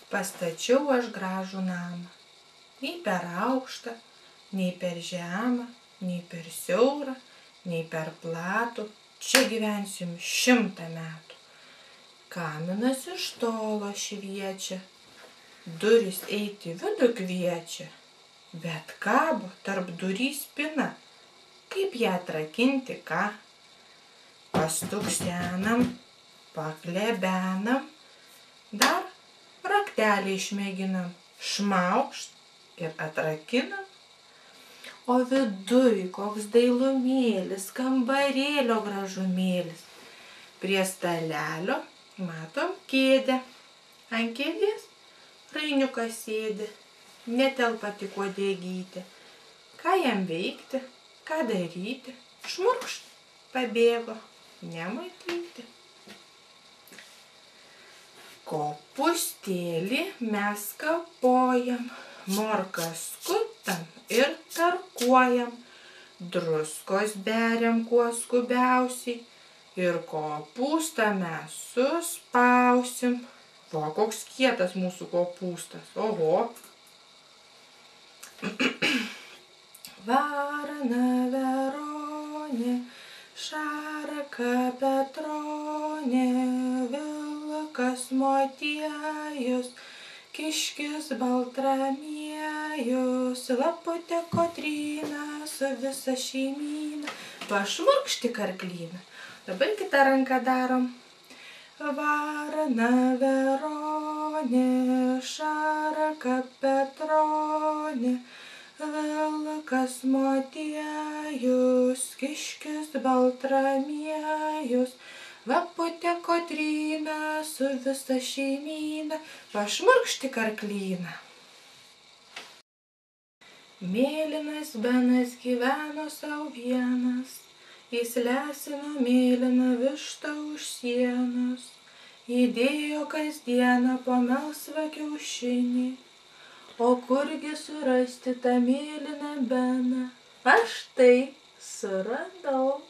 Pastačiau aš gražų namą. Nei per aukštą, nei per žemą, nei per siaurą, nei per platų. Čia gyvensim 100 metų. Kaminas iš tolo šviečia, durys eiti vidų kviečia, bet kabo tarp durų spyna. Kaip ją atrakinti, ką? Pastuksenam, paklebenam, dar raktelį išmėginam, šmaukšt ir atrakinam. O viduj koks dailumėlis, kambarėlio gražumėlis. Prie stalelio matom kėdę. Ant kėdės rainiukas sėdi, netelpa tik uodegytė. Ką jam veikti, ką daryti? Šmurkšt, pabėgo, nematyti. Kopūstėlį mes kapojam, morkas skutam ir tarkuojam, druskos beriam kuo skubiausiai ir kopūstą mes suspausim. Va, koks kietas mūsų kopūstas, oho. Varna Veronė, šarka Petronė, vilkas Motiejus, kiškis Baltramiejus, laputė Kotryna su visa šeimyna. Pašmurkšti karklyną. Dabar kitą ranką darom. Varna Veronė, šarka Petronė, vilkas Motiejus, kiškis Baltramiejus, laputė Kotryna su visa šeimyna. Pašmurkšti karklyną. Mėlynas Benas gyveno sau vienas, jis lesino mėlyną vištą už sienos, įdėjo kasdieną po melsvą kiaušinį. O kurgi surasti tą mėlyną Beną? Aš tai suradau.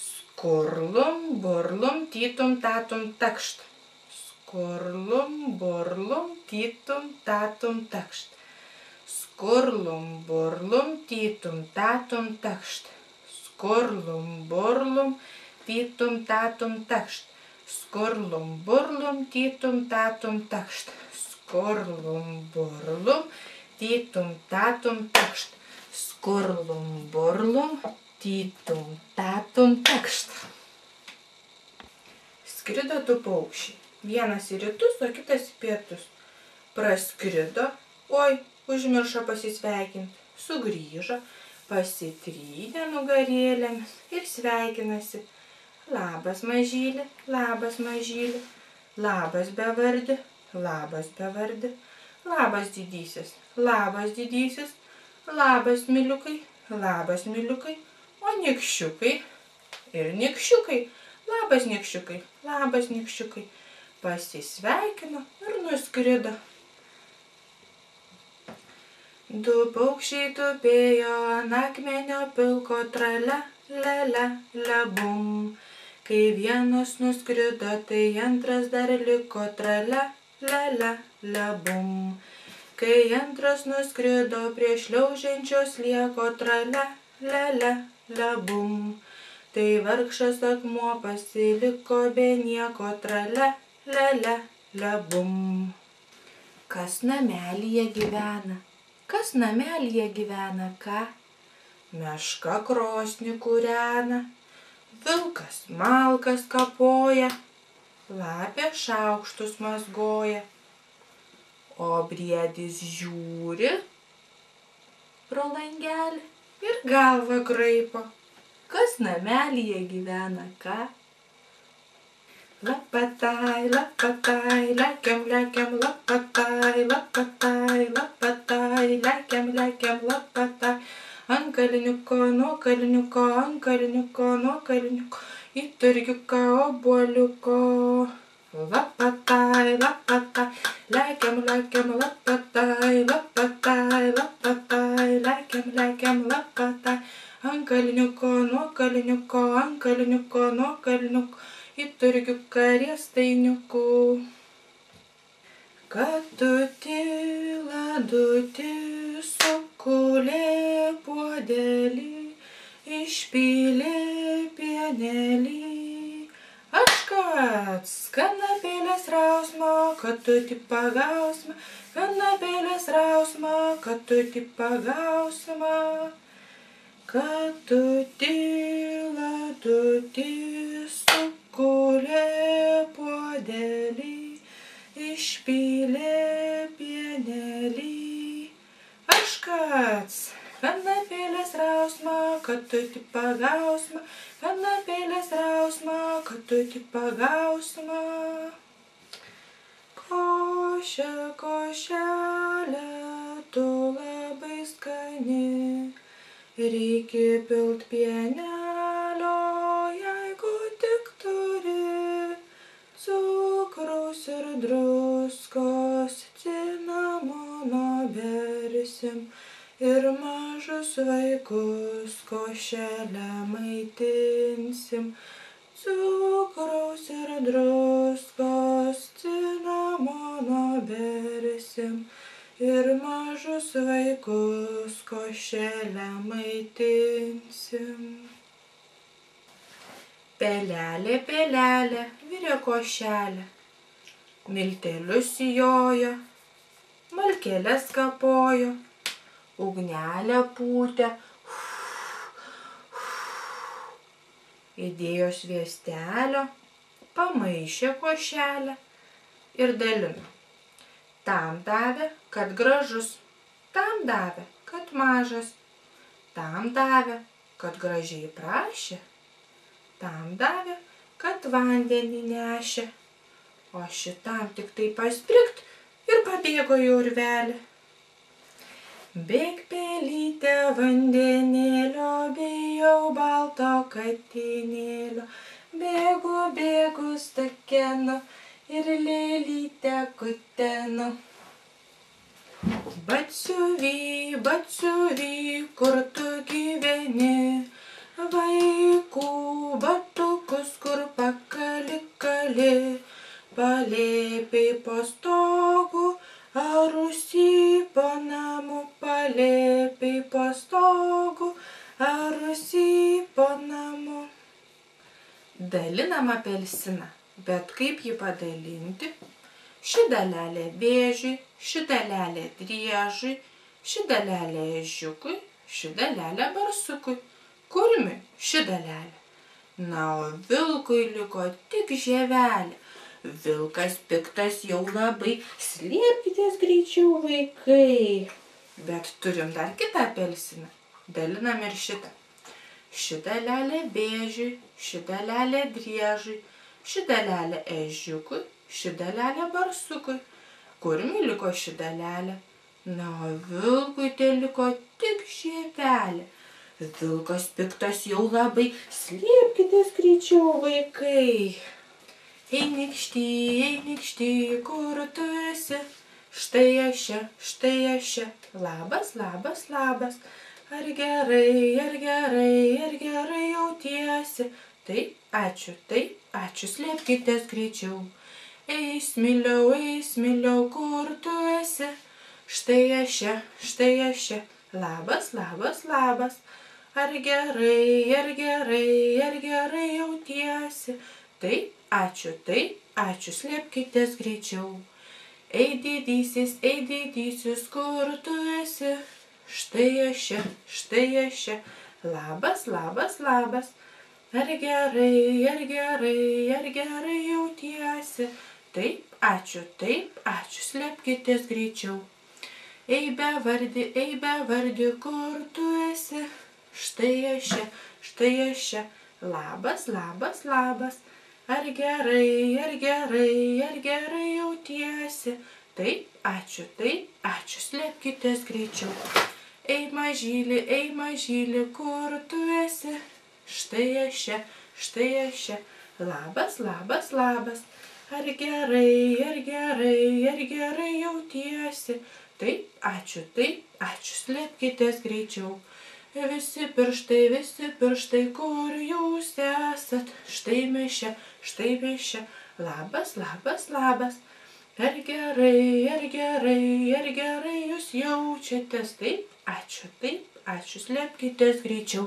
Skurlum, burlum, tytum, tatum, takšt. Skurlum, burlum, tytum, tatum, takšt. Skurlum, burlum, tytum, tatum, takšt. Skurlum, burlum, tytum, tatum, takšt. Skurlum, burlum, tytum, tatum, takšt. Skurlum, burlum, tytum, tatum, takšt. Skurlum, burlum, tytum, tatum, takšt. Skrido du paukščiai. Vienas į rytus, o kitas į pietus. Praskrido, oi, užmiršo pasisveikinti. Sugrįžo, pasitrynė nugarėlėmis ir sveikinasi. Labas mažyli, labas mažyli, labas bevardi, labas bevardi, labas didysis, labas didysis, labas miliukai, o nykščiukai ir nykščiukai, labas nykščiukai, pasisveikino ir nuskrido. Du paukščiai tupėjo ant akmenio pilko trale, lele, lebum. Kai vienas nuskrido, tai antras dar liko trale, lele, lebum. Kai antras nuskrido, prie šliaužiančios lieko trale, lele, lebum. Tai vargšas akmuo pasiliko be nieko trale, lele, lebum. Kas namelyje gyvena? Kas namelyje gyvena, ką? Meška krosnį kūrena, vilkas malkas kapoja, lapė šaukštus mazgoja, o briedis žiūri pro langelį ir galvą kraipo. Kas namelyje gyvena, ką? Lapatai, lapatai, lekiam, lekiam, lapatai, lapatai, lapatai, lekiam, lekiam, lapatai. Ant kalniuko, nuo kalniuko, ant kalniuko, nuo kalniuko, į turgiuką obuoliuko. Lapatai, lapatai, lekiam, lekiam, lapatai, lapatai, lapatai, lekiam, lekiam, lapatai. Ant kalniuko, nuo kalniuko, ant kalniuko, nuo kalniuko, į turgiuką riestainiuku. Katutį, ladutį, sukulė puodelį, išpylė pienelį. Aškats, kanapėlės rausmo, katutį pagausma, kanapėlės rausmo, katutį pagausma. Katutį, ladutį, sukulė puodelį, išpylė pienelį. Aškats, kanapėlės rausmo, katutį pagausma, kanapėlės rausmo, katutį pagausma. Košė, košelė, tu labai skani, reikia pilt pienelio, jeigu tik turi, cukraus ir druskos, cinamono bersim ir mažus vaikus košelę maitinsim. Cukraus ir druskos, cinamono bersim ir mažus vaikus košelę maitinsim. Pelelė, pelelė, virė košelę, miltelius jojo, malkėles kapojo, ugnelę pūtė, įdėjo sviestelio, pamaišė košelę ir dalino. Tam davė, kad gražus, tam davė, kad mažas, tam davė, kad gražiai prašė, tam davė, kad vandenį nešė, o šitam tik tai pasprikt ir pabėgo į urvelį. Bėk pelytė vandenėlio, bijau balto katinėlio, bėgu, bėgu stakenu ir lėlytę kutenu. Batsiuvy, batsiuvy, kur tu gyveni, vaikų batukus kur pakali kali, palėpiai po stogu, ar rūsy po namu, palėpiai po stogu, ar rūsy po namu. Dalinam apelsiną, bet kaip jį padalinti? Ši dalelė vėžiui, ši dalelė driežui, ši dalelė ežiukui, ši dalelė barsukui, kurmiui ši dalelė. Na, o vilkui liko tik žievelė. Vilkas piktas jau labai, slėpkitės greičiau, vaikai. Bet turim dar kitą apelsiną, dalinam ir šitą. Ši dalelė vėžiui, ši dalelė driežui, ši dalelė ežiukui, ši dalelė barsukui, kurmiui liko ši dalelė. Na, o vilkui teliko tik žievelė. Vilkas piktas jau labai, slėpkitės greičiau, vaikai. Einykšty, kur tu esi? Štai aš čia, labas, labas, labas. Ar gerai jautiesi? Taip, ačiū, slėpkitės greičiau. Eis miliau, kur tu esi? Štai aš čia, labas, labas, labas. Ar gerai jautiesi? Taip, ačiū, slėpkitės greičiau. Ei didysis, kur tu esi? Štai aš čia, labas, labas, labas. Ar gerai jautiesi? Taip, ačiū, slėpkitės greičiau. Ei bevardi, kur tu esi? Štai aš čia, labas, labas, labas. Ar gerai jautiesi? Taip, ačiū, slėpkitės greičiau. Ei mažyli, kur tu esi? Štai aš čia, labas, labas, labas. Ar gerai jautiesi? Taip, ačiū, slėpkitės greičiau. Visi pirštai, kur jūs esat? Štai mes čia, labas, labas, labas. ar gerai jūs jaučiatės? Taip, ačiū, slėpkitės greičiau.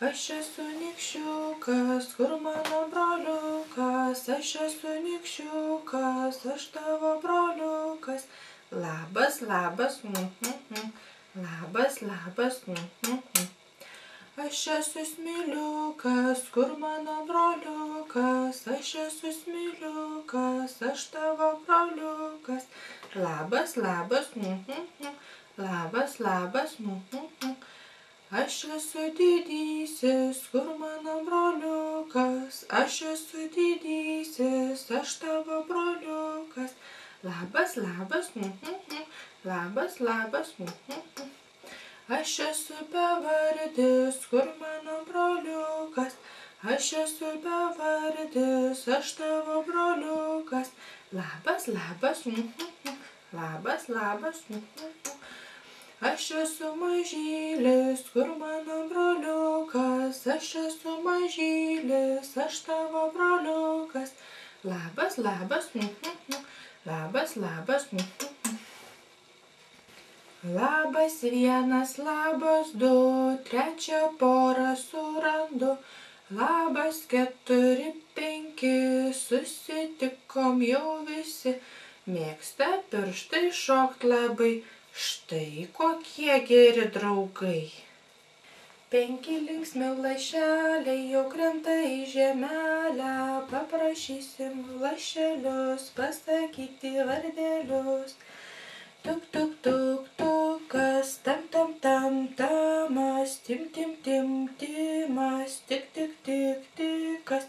Aš esu nykščiukas, kur mano broliukas, aš esu nykščiukas, aš tavo broliukas. Labas, labas, Aš esu smiliukas, kur mano broliukas, aš esu smiliukas, aš tavo broliukas. Labas, Aš esu didysis, kur mano broliukas, aš esu didysis, aš tavo broliukas. Labas, Aš esu bevardis, kur mano broliukas, aš esu bevardis, aš tavo broliukas. Labas, Aš esu mažylis, kur mano broliukas, aš esu mažylis, aš tavo broliukas. Labas, Labas vienas, labas du, trečią porą surandu. Labas 4, 5, susitikom jau visi. Mėgsta pirštai šokt labai, štai kokie geri draugai. 5 linksmi lašeliai jau krenta į žemelę, paprašysim lašelius pasakyti vardelius. Tuk, tuk, tuk, tukas, tam, tam, tam, tamas, tim, tim, tim, timas, tik, tik, tik, tikas,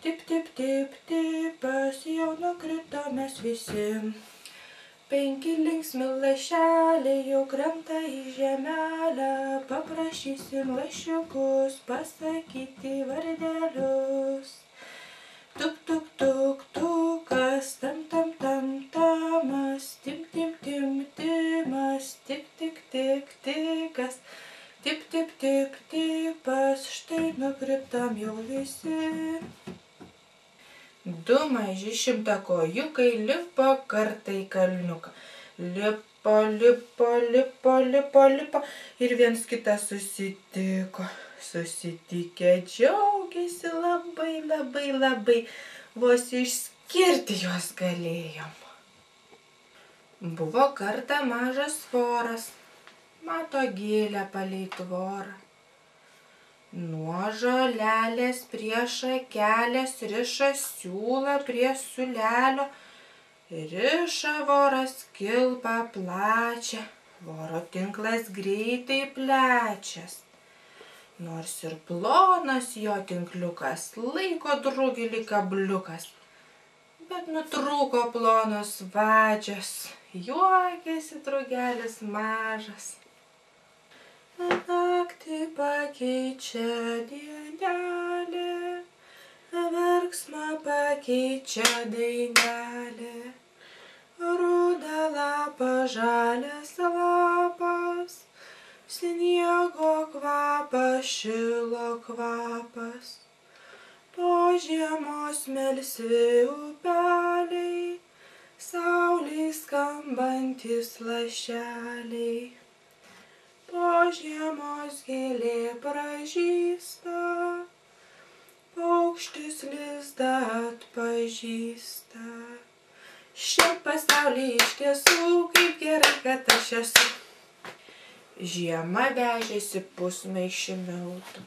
tip, tip, tip, tipas, jau nukrito mes visi. 5 linksmi lašeliai jau krenta į žemelę, paprašysim lašiukus pasakyti vardelius. Tuk, tuk, tuk, tukas, tam, tam, tam, tamas, tim, tim, tim, timas, tik, tik, tik, tikas, tip, tip, tip, tipas, štai nukritom jau visi. 2 maži šimtakojukai lipo kartą į kalniuką. Lipo ir viens kitą susitiko. Susitikę džiaugėsi labai, vos išskirti juos galėjom. Buvo kartą mažas voras, mato gėlę palei tvorą. Nuo žolelės prie šakelės riša siūlą prie siūlelio, riša voras kilpą plačią, voro tinklas greitai plečias. Nors ir plonas jo tinkliukas, laiko drugį lyg kabliukas, bet nutrūko plonos vadžios, juokėsi drugelis mažas. Naktį pakeičia dienelė, verksmą pakeičia dainelė, rudą lapą žalias lapas, sniego kvapas, šilo kvapas, po žiemos melsvi upeliai, saulei skambantis lašeliai. Po žiemos gėlė pražysta, paukštis lizdą atpažįsta. Šiam pasaulyje iš tiesų, kaip gerai, kad aš esu. Žiema vežėsi pusmaišį miltų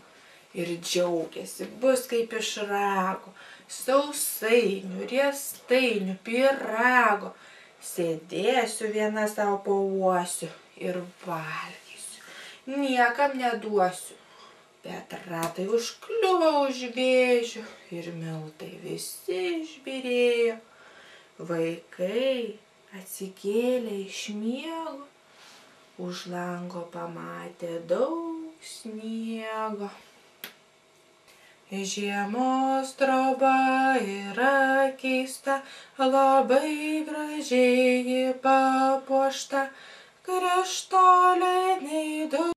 ir džiaugėsi, bus kaip iš rago, sausainių, riestainių, pyrago. Sėdėsiu viena sau po uosiu ir valgysiu. Niekam neduosiu, bet ratai užkliuvo už vėžių ir miltai visi išbyrėjo. Vaikai atsikėlė iš miego, už lango pamatė daug sniego. Žiemos troba yra keista, labai gražiai papuošta, krištoliniai